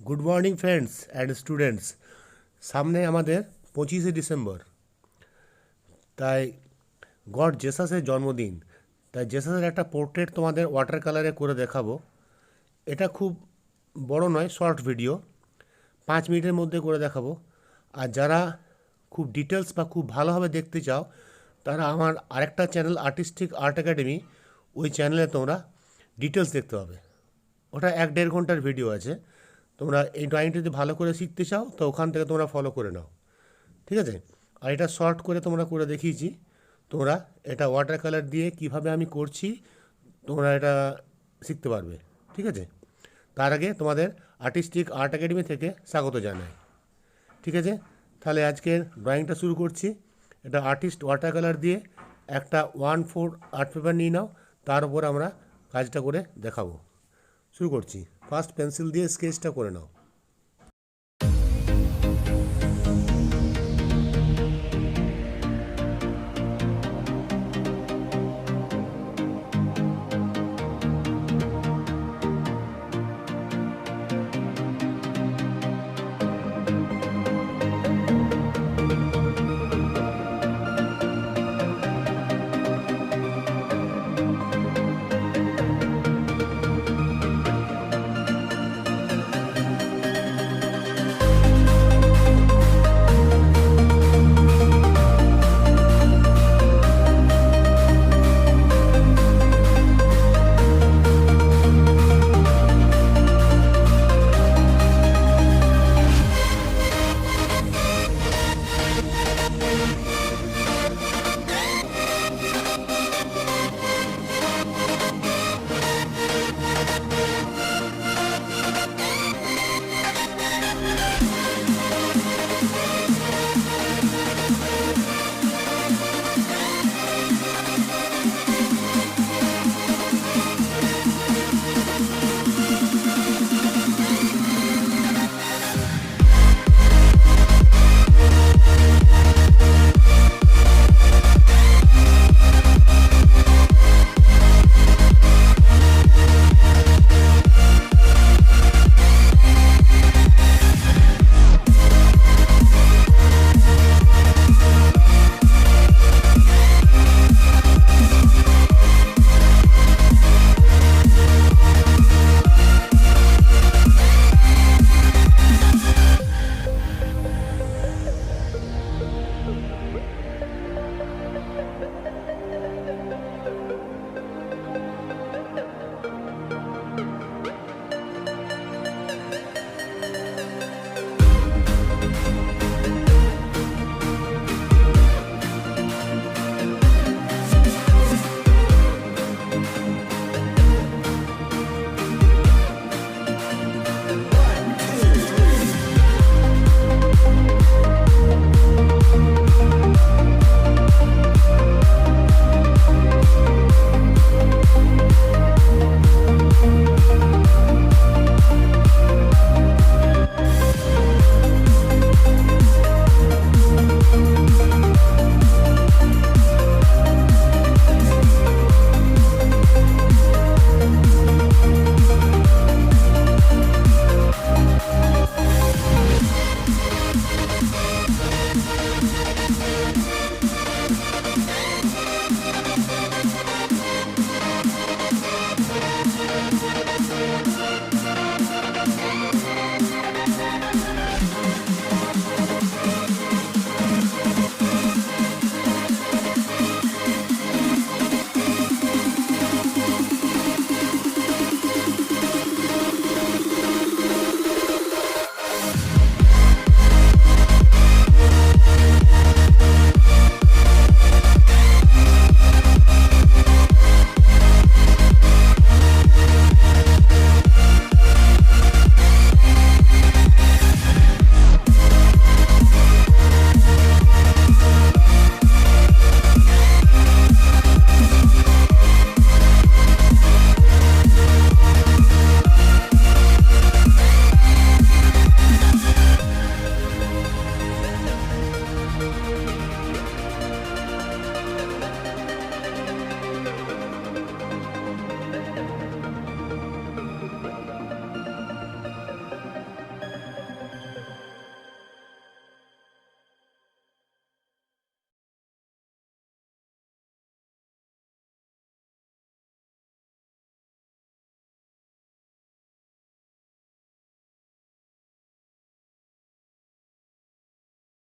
Good morning friends and students. সামনে আমাদের 25শে December, তাই গড জেসাসের জন্মদিন। তাই জেসাসের একটা পোর্ট্রেট তোমাদের ওয়াটার কালারে করে দেখাবো। এটা খুব বড় নয়, শর্ট ভিডিও, 5 মিনিটের মধ্যে করে দেখাবো। আর যারা খুব ডিটেলস বা খুব ভালোভাবে দেখতে চাও তারা আমার আরেকটা চ্যানেল আর্টিস্টিক আর্ট একাডেমি, ওই চ্যানেলে তোমরা ডিটেলস দেখতে পাবে। ওটা 1-1.5 ঘন্টার ভিডিও আছে। তোমরা এই ড্রয়িংটা যদি ভালো করে শিখতে চাও তো ওখান থেকে তোমরা ফলো করে নাও, ঠিক আছে? আর এটা শর্ট করে তোমরা করে দেখিয়েছি। তোমরা এটা ওয়াটার কালার দিয়ে কিভাবে আমি করছি তোমরা এটা শিখতে পারবে, ঠিক আছে? তার আগে তোমাদের আর্টিস্টিক আর্ট একাডেমি থেকে স্বাগত জানাই, ঠিক আছে? তাহলে আজকের ড্রয়িংটা শুরু করছি। এটা আর্টিস্ট ওয়াটার কালার দিয়ে একটা 1/4 আর্ট পেপার নিয়ে নাও, তার উপর আমরা কাজটা করে দেখাবো। শুরু করছি। ফার্স্ট পেন্সিল দিয়ে স্কেচটা করে নাও।